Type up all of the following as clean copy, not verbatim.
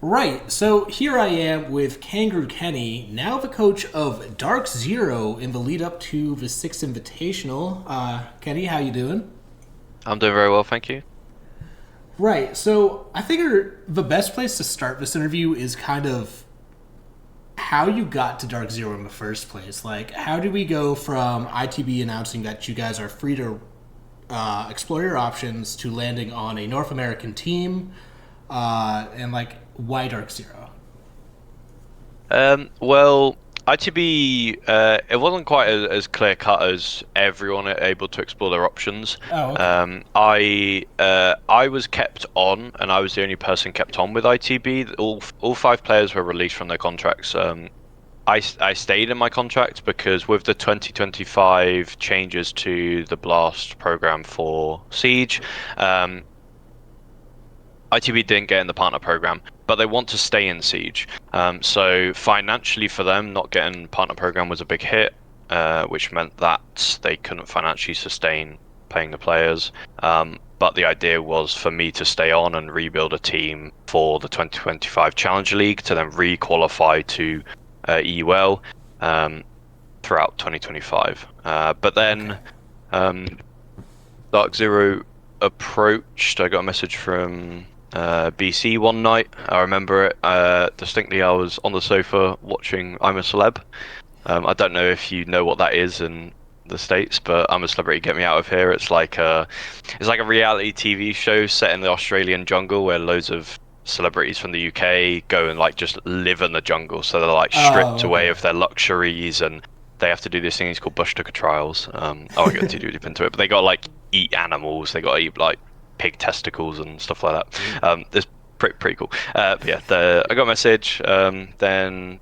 Right, so here I am with KangruKenny, now the coach of DarkZero in the lead up to the sixth Invitational. Kenny, how you doing? I'm doing very well, thank you. Right, so I figure the best place to start this interview is kind of how you got to DarkZero in the first place. Like, how did we go from ITB announcing that you guys are free to explore your options to landing on a North American team, and like, why DarkZero? Well, ITB, it wasn't quite as clear cut as everyone able to explore their options. Oh, okay. I was kept on, and I was the only person kept on with ITB. All five players were released from their contracts. I stayed in my contract because with the 2025 changes to the Blast program for Siege, um, ITB didn't get in the partner program, but they want to stay in Siege. So financially for them, not getting partner program was a big hit, which meant that they couldn't financially sustain paying the players. But the idea was for me to stay on and rebuild a team for the 2025 Challenger League to then re-qualify to EUL throughout 2025. But Okay. then um, DarkZero approached. I got a message from BC one night. I remember it distinctly. I was on the sofa watching I'm a Celeb. I don't know if you know what that is in the States, but I'm a Celebrity, Get Me Out of Here. It's like a reality TV show set in the Australian jungle where loads of celebrities from the UK go and like just live in the jungle. So they're like stripped Oh, away okay. of their luxuries and they have to do these things called bush tucker trials. I won't get too deep into it, but they got like eat animals. They got to eat like pig testicles and stuff like that. It's pretty cool. But yeah, I got a message. Then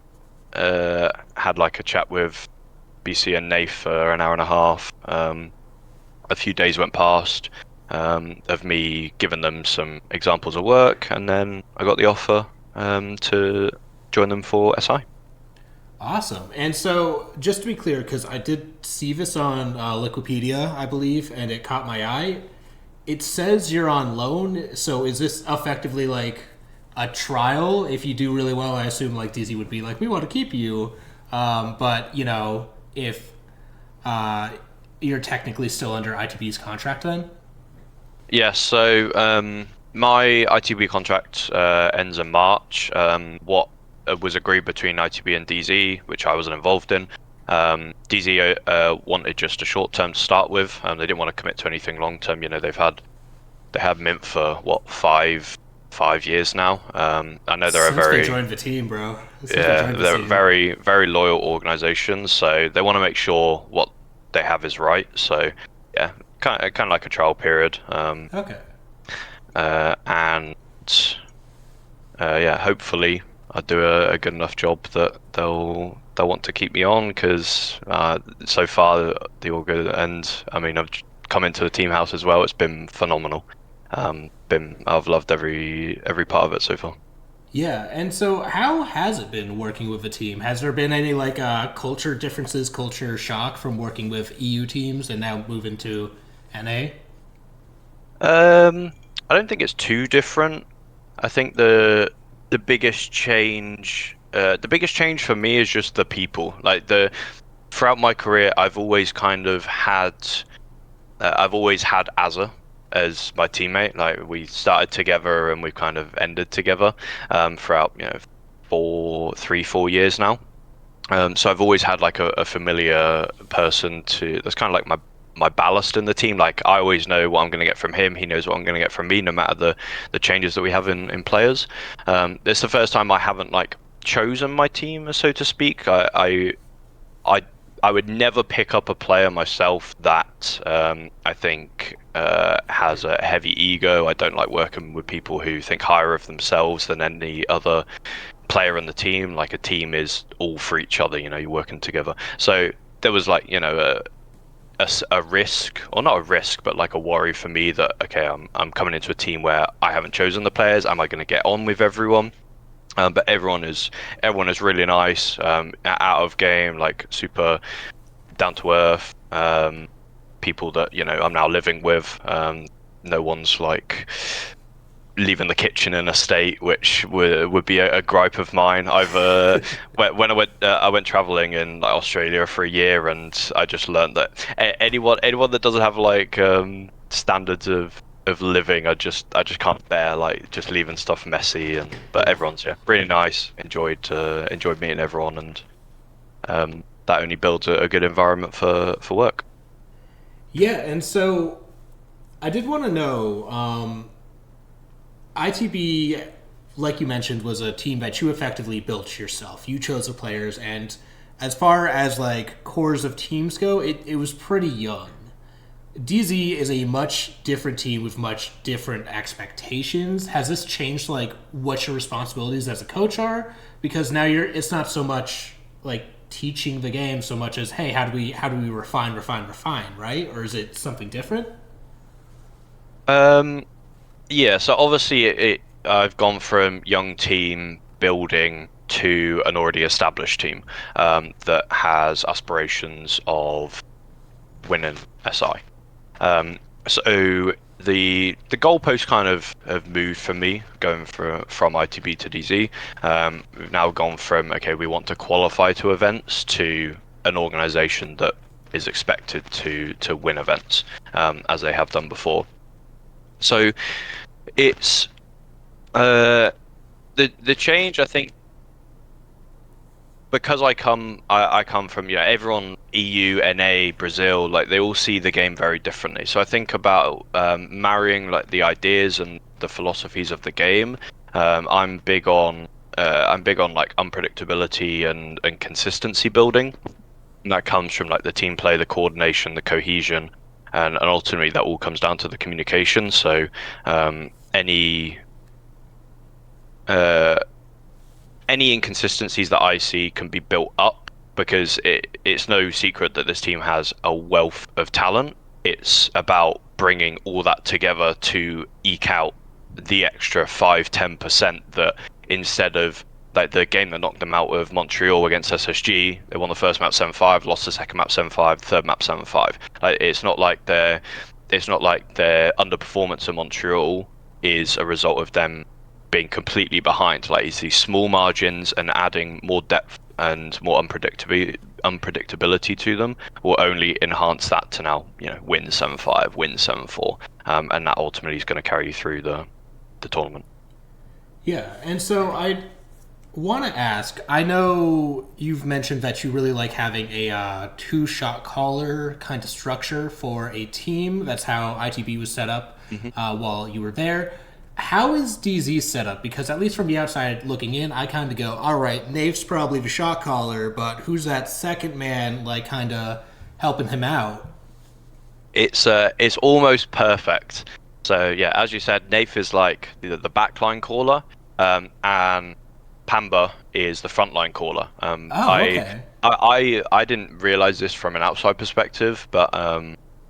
had like a chat with BC and Nath for an hour and a half. A few days went past of me giving them some examples of work, and then I got the offer to join them for SI. Awesome. And so, just to be clear, because I did see this on Wikipedia, I believe, and it caught my eye. It says you're on loan. So, is this effectively like a trial? If you do really well, I assume like DZ would be like, we want to keep you. But if uh, you're technically still under ITB's contract, then. Yeah, so my ITB contract ends in March. What was agreed between ITB and DZ, which I wasn't involved in. DZ wanted just a short term to start with. They didn't want to commit to anything long term. You know, they had Mint for what five years now. I know they're a Since they very joined the team, bro. Since they yeah, joined the they're a team. very loyal organization, so they want to make sure what they have is right. So yeah, kind of like a trial period. Okay. And yeah, hopefully I do a good enough job that they'll want to keep me on because so far the all good. And I mean, come into the team house as well. It's been phenomenal. I've loved every part of it so far. Yeah, and so how has it been working with the team? Has there been any like culture differences, culture shock from working with EU teams and now moving to NA? Um, I don't think it's too different. I think the biggest change for me is just the people. Like the throughout my career, I've always had Azza as my teammate. Like we started together and we've kind of ended together throughout 4 years now. So I've always had like a familiar person to that's kind of like my ballast in the team. Like I always know what I'm going to get from him. He knows what I'm going to get from me, no matter the changes that we have in players. It's the first time I haven't like chosen my team, so to speak. I I would never pick up a player myself that I think has a heavy ego. I don't like working with people who think higher of themselves than any other player in the team. Like a team is all for each other. You know, you're working together. So there was like a risk, or not a risk, but like a worry for me that okay, I'm coming into a team where I haven't chosen the players. Am I going to get on with everyone? But everyone is really nice, out of game, like super down to earth. People that I'm now living with. No one's like leaving the kitchen in a state, which would be a gripe of mine. I've when I went traveling in like Australia for a year, and I just learned that anyone that doesn't have like standards of living, I just can't bear like just leaving stuff messy. And but everyone's really nice. Enjoyed meeting everyone, and that only builds a good environment for work. Yeah, and so I did want to know, ITB, like you mentioned, was a team that you effectively built yourself. You chose the players, and as far as like cores of teams go, it was pretty young. DZ is a much different team with much different expectations. Has this changed like what your responsibilities as a coach are? Because now it's not so much like teaching the game so much as, hey, how do we refine, right? Or is it something different? Um, yeah, so obviously I've gone from young team building to an already established team that has aspirations of winning SI. Um, so the goalposts kind of have moved for me going from ITB to DZ. We've now gone from okay, we want to qualify to events to an organization that is expected to win events as they have done before. So it's uh, the change. I think because I come from everyone EU, NA, Brazil, like they all see the game very differently. So I think about marrying like the ideas and the philosophies of the game. I'm big on like unpredictability and consistency building. And that comes from like the team play, the coordination, the cohesion, and ultimately that all comes down to the communication. So any uh, any inconsistencies that I see can be built up because it's no secret that this team has a wealth of talent. It's about bringing all that together to eke out the extra 5-10% that instead of like the game that knocked them out of Montreal against SSG, they won the first map 7-5, lost the second map 7-5, third map 7-5. Like, it's not like their underperformance in Montreal is a result of them being completely behind. Like it's these small margins and adding more depth and more unpredictability to them will only enhance that to now, win 7-5, win 7-4, and that ultimately is going to carry you through the tournament. Yeah, and so I want to ask. I know you've mentioned that you really like having a two-shot caller kind of structure for a team. That's how ITB was set up while you were there. How is DZ set up? Because at least from the outside looking in, I kind of go, all right, Nafe's probably the shot caller, but who's that second man, like, kind of helping him out? It's almost perfect. So yeah, as you said, Nath is like the backline caller, and Pamba is the frontline caller. Oh, okay. I didn't realize this from an outside perspective, but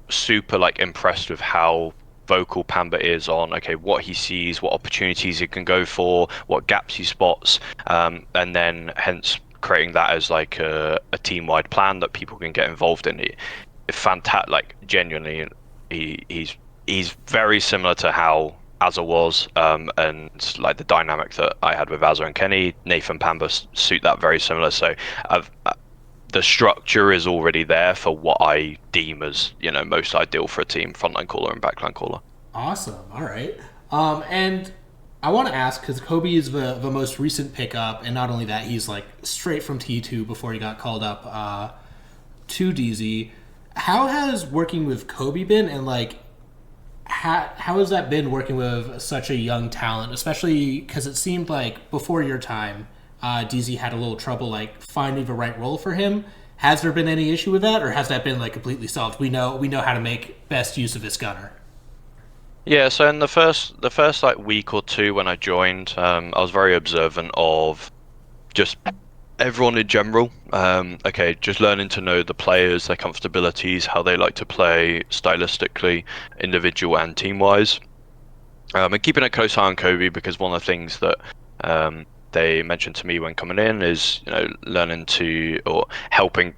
super like impressed with how vocal Pamba is on okay what he sees, what opportunities he can go for, what gaps he spots, and then hence creating that as like a team-wide plan that people can get involved in. Fantastic, like genuinely, he's very similar to how Azza was, and like the dynamic that I had with Azza and Kenny, Nathan Pamba suit that very similar. So the structure is already there for what I deem as most ideal for a team: frontline caller and backline caller. Awesome. All right. And I want to ask because Kobe is the most recent pickup, and not only that, he's like straight from T2 before he got called up to DZ. How has working with Kobe been, and like how has that been working with such a young talent, especially because it seemed like before your time, DZ had a little trouble like finding the right role for him. Has there been any issue with that, or has that been like completely solved? We know how to make best use of this gunner. Yeah, so in the first like week or two when I joined, I was very observant of just everyone in general. Okay, just learning to know the players, their comfortabilities, how they like to play stylistically, individual and team wise. And keeping a close eye on Kobe because one of the things that they mentioned to me when coming in is learning to or helping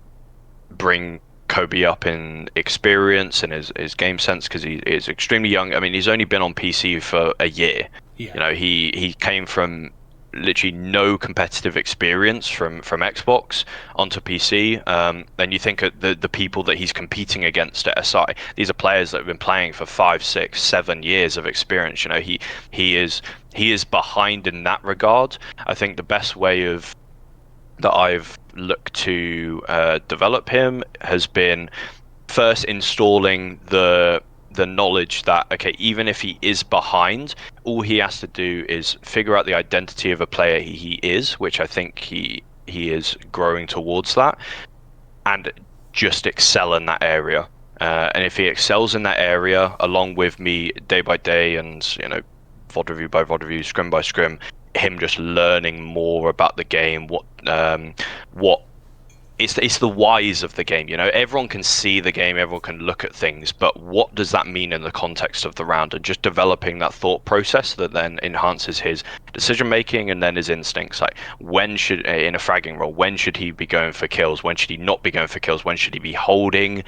bring Kobe up in experience and his game sense because he is extremely young. I mean, he's only been on PC for a year. Yeah. You know, he came from literally no competitive experience from Xbox onto PC. And you think of the people that he's competing against at SI. These are players that have been playing for 5, 6, 7 years of experience. You know, he is behind in that regard. I think the best way of that I've looked to develop him has been first installing the knowledge that, okay, even if he is behind, all he has to do is figure out the identity of a player he is, which I think he is growing towards that, and just excel in that area. And if he excels in that area, along with me day by day, and VOD review by VOD review, scrim by scrim, him just learning more about the game, what it's the whys of the game. Everyone can see the game, everyone can look at things, but what does that mean in the context of the round? And just developing that thought process that then enhances his decision making and then his instincts. Like, when should, in a fragging role, when should he be going for kills? When should he not be going for kills? When should he be holding?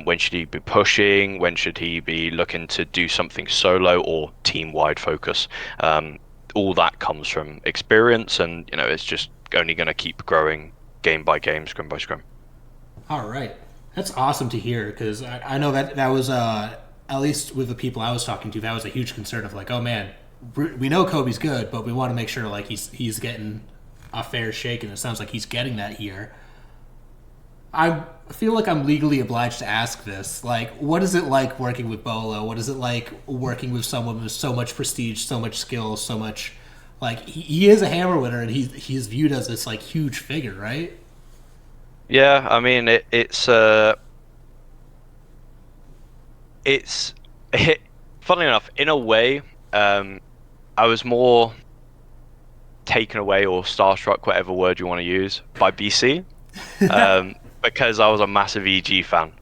When should he be pushing? When should he be looking to do something solo or team wide focus? All that comes from experience, and it's just only going to keep growing game by game, scrum by scrum. All right. That's awesome to hear, because I know that was, at least with the people I was talking to, that was a huge concern of like, oh man, we know Kobe's good, but we want to make sure like he's getting a fair shake, and it sounds like he's getting that here. I feel like I'm legally obliged to ask this. Like, what is it like working with Bolo? What is it like working with someone with so much prestige, so much skill, so much... Like, he is a hammer winner, and he's viewed as this, like, huge figure, right? Yeah, I mean, it's funnily enough, in a way, I was more taken away or starstruck, whatever word you want to use, by BC, because I was a massive EG fan,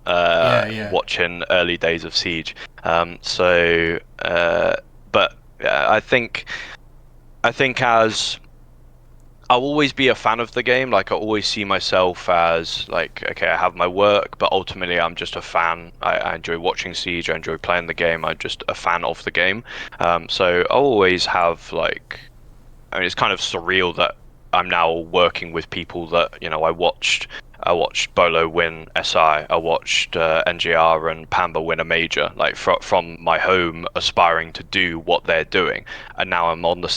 watching early days of Siege. But I think as I'll always be a fan of the game. Like, I always see myself as like, okay, I have my work, but ultimately I'm just a fan. I enjoy watching Siege. I enjoy playing the game. I'm just a fan of the game. So I always have like, I mean, it's kind of surreal that I'm now working with people that I watched Bolo win SI. I watched NGR and Pamba win a major, like from my home, aspiring to do what they're doing. And now I'm on the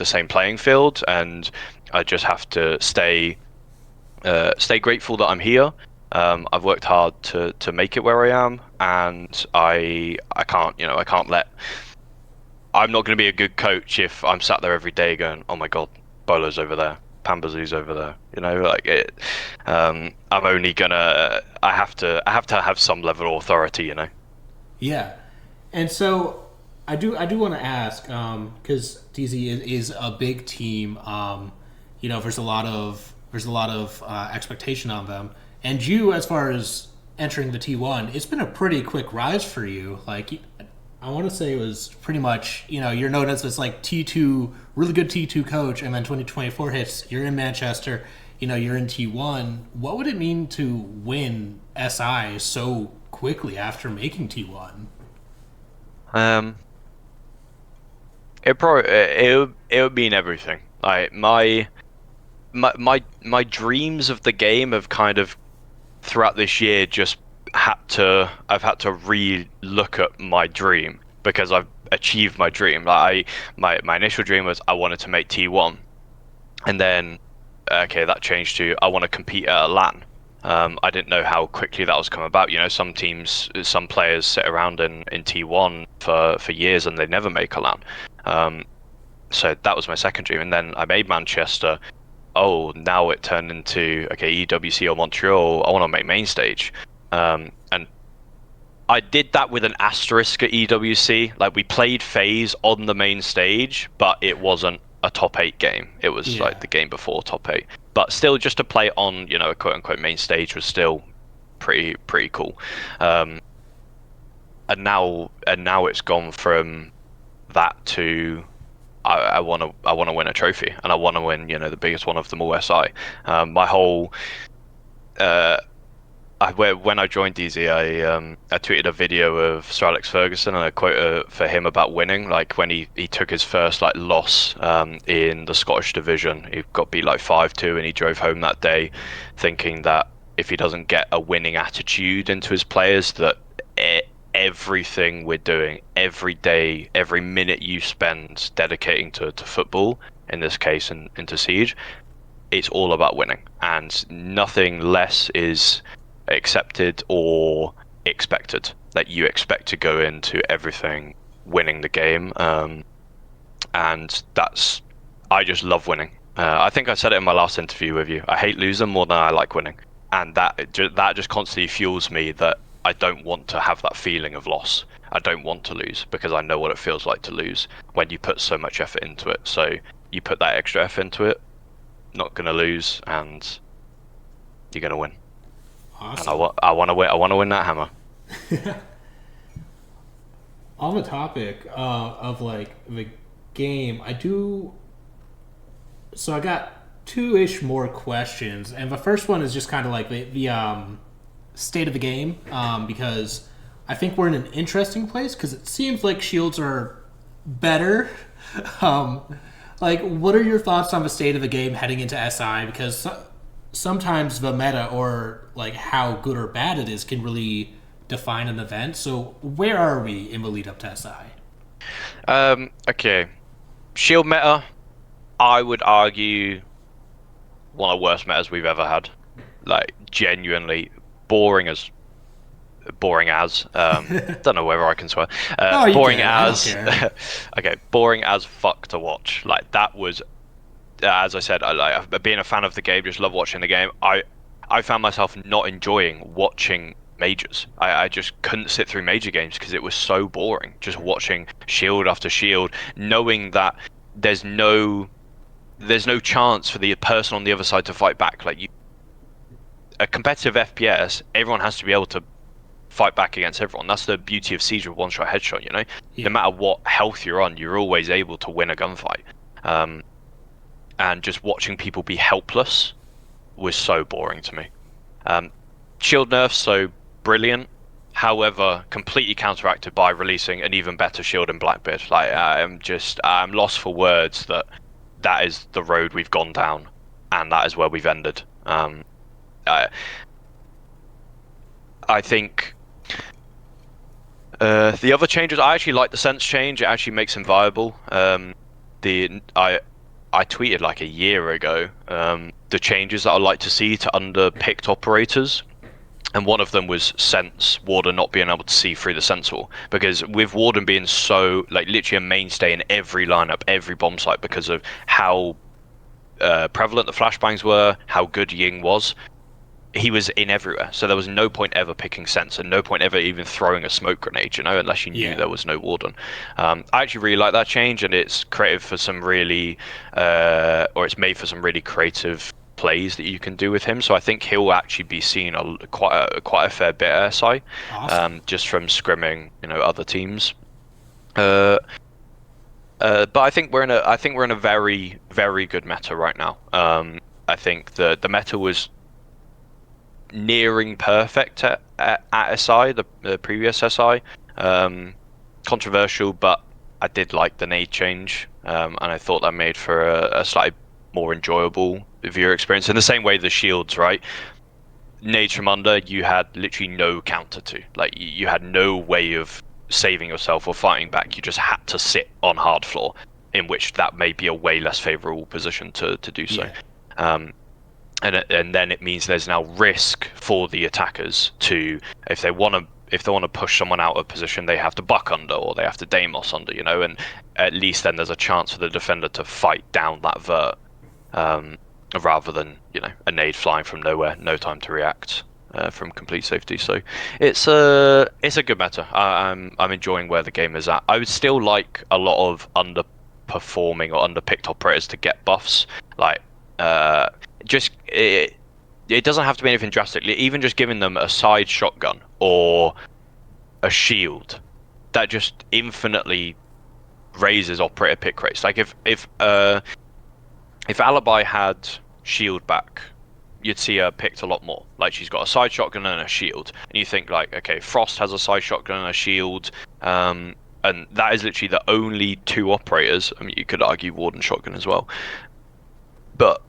same playing field, and I just have to stay grateful that I'm here. I've worked hard to make it where I am, and I can't let. I'm not going to be a good coach if I'm sat there every day going, oh my god, Bolo's over there, Pambazu's over there. Like it. I'm only gonna. I have to have some level of authority. Yeah, and so I do want to ask, because DZ is a big team. There's a lot of expectation on them, and you, as far as entering the T1, it's been a pretty quick rise for you. Like, I want to say it was pretty much, you're known as this like T2, really good T2 coach, and then 2024 hits, you're in Manchester, you're in T1. What would it mean to win SI so quickly after making T1? It would mean everything. Like my dreams of the game have kind of throughout this year just I've had to re-look at my dream because I've achieved my dream. Like my initial dream was I wanted to make T1, and then that changed to I want to compete at a LAN. I didn't know how quickly that was come about. Some players sit around in T1 for years and they never make a LAN. So that was my second dream, and then I made Manchester. Oh, now it turned into EWC or Montreal. I want to make main stage. And I did that with an asterisk at EWC. Like, we played FaZe on the main stage, but it wasn't a top 8 game. It was like the game before top 8. But still, just to play on, a quote unquote main stage was still pretty cool. And now it's gone from that to I want to win a trophy, and I want to win the biggest one of them all, SI. My whole when I joined DZ, I tweeted a video of Sir Alex Ferguson and a quote for him about winning. Like when he took his first like loss in the Scottish division, he got beat like 5-2, and he drove home that day, thinking that if he doesn't get a winning attitude into his players, that everything we're doing, every day, every minute you spend dedicating to football, in this case, and into Siege, it's all about winning, and nothing less is accepted or expected. That you expect to go into everything winning the game, and I just love winning. I think I said it in my last interview with you. I hate losing more than I like winning, and that just constantly fuels me that I don't want to have that feeling of loss. I don't want to lose because I know what it feels like to lose when you put so much effort into it. So you put that extra effort into it, not gonna lose, and you're gonna win. Awesome. And I want to win. I want to win that hammer. On the topic of like the game, I do. So I got two-ish more questions, and the first one is just kind of like the state of the game, because I think we're in an interesting place because it seems like shields are better. um, like, what are your thoughts on the state of the game heading into SI? Because sometimes the meta or like how good or bad it is can really define an event. So where are we in the lead up to SI? Okay, shield meta. I would argue one of the worst metas we've ever had. Like genuinely boring as don't know whether I can swear. Oh, you Boring can. I don't as care. okay, boring as fuck to watch. Like that was, as I said, being a fan of the game, just love watching the game. I found myself not enjoying watching majors. I just couldn't sit through major games because it was so boring. Just watching shield after shield, knowing that there's no chance for the person on the other side to fight back. Like a competitive FPS, everyone has to be able to fight back against everyone. That's the beauty of Siege with one-shot headshot. Yeah. No matter what health you're on, you're always able to win a gunfight. And just watching people be helpless was so boring to me. Shield nerfs so brilliant, however, completely counteracted by releasing an even better shield in Blackbeard. Like I'm lost for words that is the road we've gone down, and that is where we've ended. I think the other changes, I actually like the sense change. It actually makes him viable. I tweeted like a year ago the changes that I'd like to see to underpicked operators, and one of them was sense Warden not being able to see through the sense wall, because with Warden being so like literally a mainstay in every lineup, every bomb site, because of how prevalent the flashbangs were, how good Ying was. He was in everywhere, so there was no point ever picking sense, and no point ever even throwing a smoke grenade, unless you knew there was no Warden. I actually really like that change, and it's creative for some really, or it's made for some really creative plays that you can do with him. So I think he'll actually be seen quite a fair bit at SI, Awesome. just from scrimming, other teams. But I think we're in a very, very good meta right now. I think the meta was nearing perfect at SI, the previous SI. Controversial, but I did like the nade change, and I thought that made for a slightly more enjoyable viewer experience. In the same way, the shields, right? Nades from under, you had literally no counter to. Like you had no way of saving yourself or fighting back. You just had to sit on hard floor, in which that may be a way less favorable position to do so. Yeah. And then it means there's now risk for the attackers to, if they want to push someone out of position, they have to buck under or they have to Deimos under, and at least then there's a chance for the defender to fight down that vert, rather than a nade flying from nowhere, no time to react, from complete safety. So it's a good meta. I'm enjoying where the game is at. I would still like a lot of underperforming or underpicked operators to get buffs, like. It doesn't have to be anything drastic. Even just giving them a side shotgun or a shield, that just infinitely raises operator pick rates. Like if Alibi had shield back you'd see her picked a lot more. Like she's got a side shotgun and a shield, and you think like, okay, Frost has a side shotgun and a shield, and that is literally the only two operators. I mean, you could argue Warden shotgun as well, but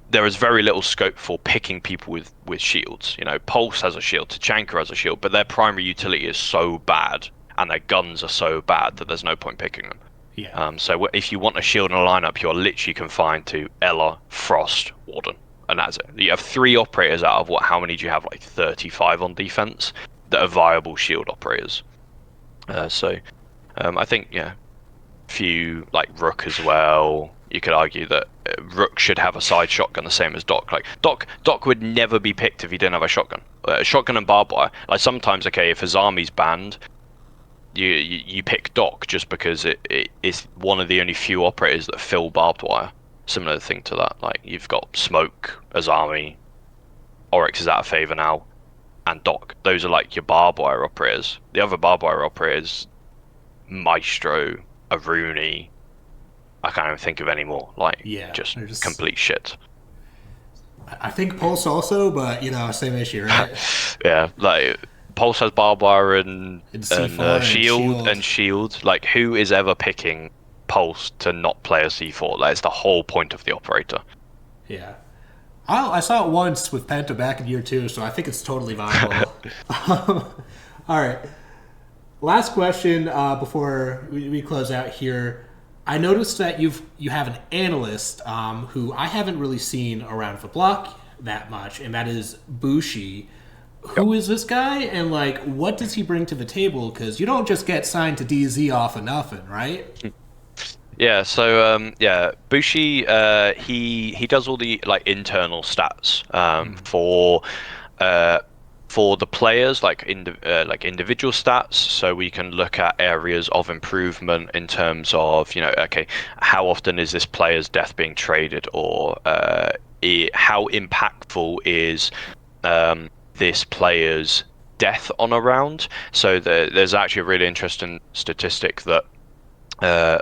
there is very little scope for picking people with shields. You know, Pulse has a shield, Tachanka has a shield, but their primary utility is so bad and their guns are so bad that there's no point picking them. Yeah. So if you want a shield in a lineup, you're literally confined to Ela, Frost, Warden, and that's it. You have three operators out of what? How many do you have? Like 35 on defense that are viable shield operators. I think few like Rook as well. You could argue that Rook should have a side shotgun the same as Doc. Like Doc would never be picked if he didn't have a shotgun. Shotgun and barbed wire. Like sometimes, okay, if his army's banned, you pick Doc just because it is one of the only few operators that fill barbed wire. Similar thing to that. Like you've got Smoke as army, Oryx is out of favor now, and Doc. Those are like your barbed wire operators. The other barbed wire operators, Maestro, Aruni, I can't even think of any more. Like, just complete shit. I think Pulse also, but same issue, right? Yeah, like Pulse has barbed wire and shield. Like, who is ever picking Pulse to not play a C4? Like, it's the whole point of the operator. Yeah. I saw it once with Penta back in year 2, so I think it's totally viable. All right. Last question before we close out here. I noticed that you have an analyst who I haven't really seen around the block that much, and that is Bushi. Who is this guy, and like, what does he bring to the table? Because you don't just get signed to DZ off of nothing, right? Yeah, so Bushi, he does all the like internal stats for the players, like individual stats, so we can look at areas of improvement in terms of, okay, how often is this player's death being traded, or how impactful is this player's death on a round. So there's actually a really interesting statistic that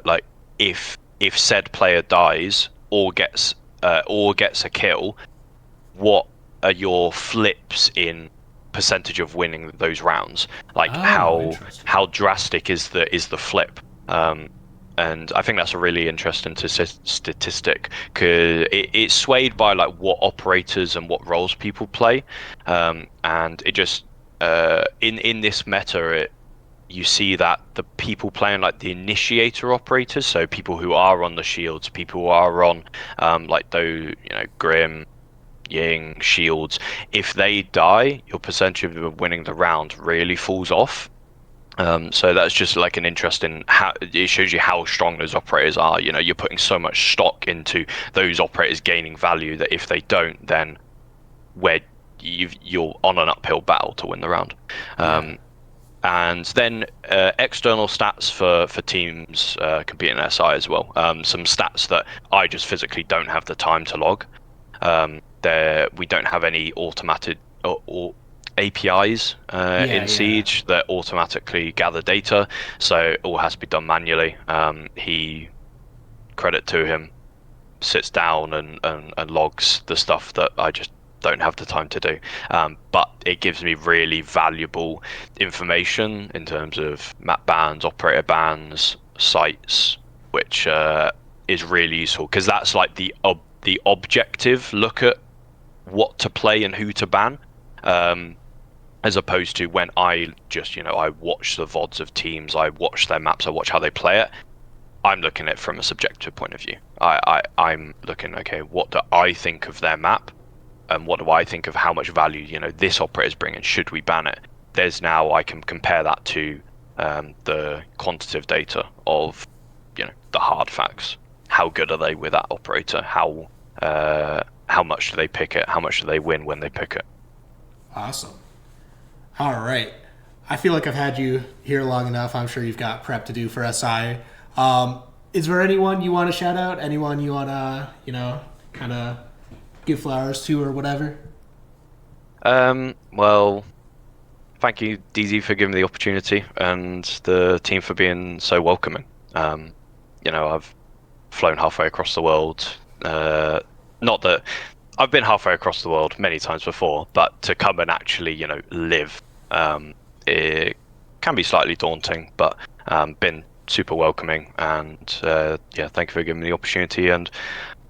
like if said player dies or gets a kill, what are your flips in percentage of winning those rounds? Like how drastic is the flip? And I think that's a really interesting statistic, because it's swayed by like what operators and what roles people play, and it just in this meta you see that the people playing like the initiator operators, so people who are on the shields, people who are on like those Grim, Ying, shields, if they die, your percentage of winning the round really falls off. So that's just like an interesting, it shows you how strong those operators are. You're putting so much stock into those operators gaining value that if they don't, then you're on an uphill battle to win the round. And then external stats for teams competing in SI as well. Some stats that I just physically don't have the time to log. We don't have any automated or APIs in Siege that automatically gather data, so it all has to be done manually. Credit to him, sits down and logs the stuff that I just don't have the time to do, but it gives me really valuable information in terms of map bans, operator bans, sites, which is really useful, because that's like the objective look at what to play and who to ban, as opposed to when I just I watch the VODs of teams, I watch their maps, I watch how they play it. I'm looking at it from a subjective point of view. I'm looking, okay, what do I think of their map, and what do I think of how much value this operator's bringing? Should we ban it? I can compare that to the quantitative data of the hard facts. How good are they with that operator? How much do they pick it? How much do they win when they pick it? Awesome. All right. I feel like I've had you here long enough. I'm sure you've got prep to do for SI. Is there anyone you want to shout out? Anyone you want to, kind of give flowers to or whatever? Well, thank you, DZ, for giving me the opportunity, and the team for being so welcoming. I've flown halfway across the world. Not that I've been halfway across the world many times before, but to come and actually, live, it can be slightly daunting, but been super welcoming, and yeah, thank you for giving me the opportunity. And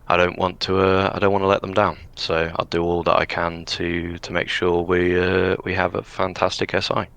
I don't want to let them down. So I'll do all that I can to make sure we have a fantastic SI.